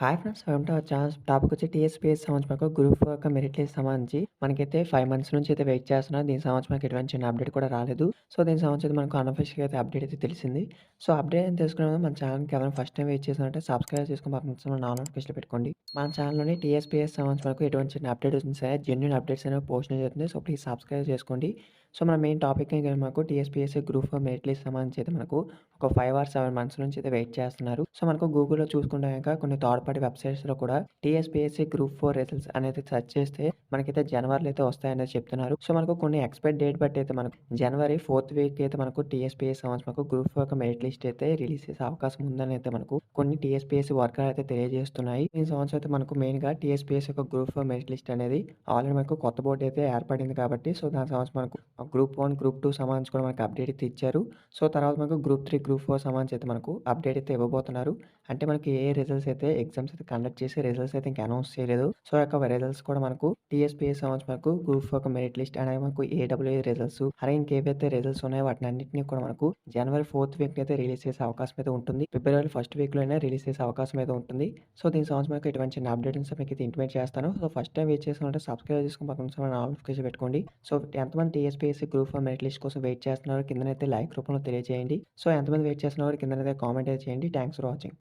Hi friends! Welcome to our channel. Topic వచ్చి TSPSC సంవత్సరం merit list సంబంధించి మనకైతే 5 మంత్స్ నుంచి అయితే వెయిట్ చేస్తున్నాం. దీనికి సంబంధించి మనకి ఎటువంటి చిన్న అప్డేట్ కూడా రాలేదు. సో, దీనికి సంబంధించి మనకు అన్‌అఫీషియల్‌గా అయితే అప్డేట్ అయితే తెలిసింది. సో, అప్డేట్ అని తెలుసుకునే ముందు మన ఛానల్‌కి ఎవరైనా ఫస్ట్ టైమ్ వెయిట్ చేస్తున్నారంటే సబ్స్క్రైబ్ చేసుకొని పక్కన ఆల్ నోటిఫికేషన్లు పెట్టుకోండి. మన ఛానల్‌లోని టీఎస్‌పీఎస్సీ సంబంధించి మనకు ఎటువంటి చిన్న అప్డేట్ వచ్చినా సరే జెన్యూన్ అప్డేట్స్ అనేవి పోస్ట్ జరుగుతుంది. సో, ప్లీజ్ సబ్స్క్రైబ్ చేసుకోండి. సో, మన మెయిన్ టాపిక్ ఏంటంటే మనకు టీఎస్‌పీఎస్సీ గ్రూప్ 4 మెరిట్ లిస్ట్ సంబంధించి అయితే మనకు ఒక 5 ఆర్ 7 మంత్స్ నుంచి అయితే వెయిట్ చేస్తున్నారు. సో, మనకు గూగుల్‌లో చూసుకుంటే గనక కొన్ని థర్డ్ పార్టీ వెబ్‌సైట్స్‌లో కూడా టీఎస్‌పీఎస్సీ గ్రూప్ 4 రిజల్ట్స్ అనేది సెర్చ్ చేస్తే మనకైతే జనవరిలో అయితే వస్తాయనేది చెప్తున్నారు. సో, మనకు కొన్ని ఎక్స్‌పైర్ డేట్ బట్టి అయితే మనకు జనవరి 4థ్ వీక్ అయితే మనకు టీఎస్‌పీఎస్సీ సంబంధించి మనకు గ్రూప్ 4 యొక్క మెరిట్ లిస్ట్ అయితే రిలీజ్ చేసే అవకాశం ఉందని అయితే మనకు కొన్ని టీఎస్‌పీఎస్సీ వర్గాలు అయితే తెలియజేస్తున్నాయి. ఈ సంవత్సరం అయితే మనకు మెయిన్‌గా టీఎస్‌పీఎస్సీ యొక్క గ్రూప్ 4 మెరిట్ లిస్ట్ అనేది ఆల్రెడీ మనకు కొత్త బోర్డ్ అయితే ఏర్పడింది కాబట్టి సో, దాని సంబంధించి మనకు గ్రూప్ 1, గ్రూప్ 2 సంబంధించి కూడా మనకు అప్డేట్ అయితే ఇచ్చారు. సో, తర్వాత మనకు గ్రూప్ 3, గ్రూప్ 4 సంబంధించి అయితే మనకు అప్డేట్ అయితే ఇవ్వబోతున్నారు. అంటే మనకి ఏ రిజల్ట్స్ అయితే ఎగ్జామ్స్ అయితే కండక్ట్ చేసి రిజల్ట్స్ అయితే ఇంకా అనౌన్స్ చేయలేదు. సో, ఆ యొక్క రిజల్ట్స్ కూడా మనకు టీఎస్‌పీఎస్సీ సంబంధించి మనకు గ్రూప్ 4 యొక్క మెరిట్ లిస్ట్ అలాగే మనకు ఏడబ్ల్యూఏ రిజల్ట్స్ అలాగే ఇంకేవైతే రిజల్ట్స్ ఉన్నాయో వాటినన్నిటిని కూడా మనకు జనవరి 4థ్ వీక్‌ని అయితే రిలీజ్ చేసే అవకాశం అయితే ఉంటుంది. ఫిబ్రవరి ఫస్ట్ వీక్‌లో అయినా రిలీజ్ చేసే అవకాశం అయితే ఉంటుంది. సో, దీనికి సంబంధించి మనకు ఎటువంటి చిన్న అప్డేట్స్ మీకైతే ఇంటిమేట్ చేస్తాను. సో, ఫస్ట్ టైమ్ వెయిట్ చేస్తున్నారంటే సబ్స్క్రైబ్ చేసుకొని పక్కన ఆల్ నోటిఫికేషన్ పెట్టుకోండి. సో, ఎంతమంది టీఎస్‌పీఎస్సీ గ్రూప్ 4 మెరిట్ లిస్ట్ కోసం వెయిట్ చేస్తున్నారో కిందనైతే లైక్ రూపంలో తెలియజేయండి. సో, ఎంతమంది వెయిట్ చేస్తున్నారో కిందనైతే కామెంట్ అయితే చేయండి. Thanks for watching.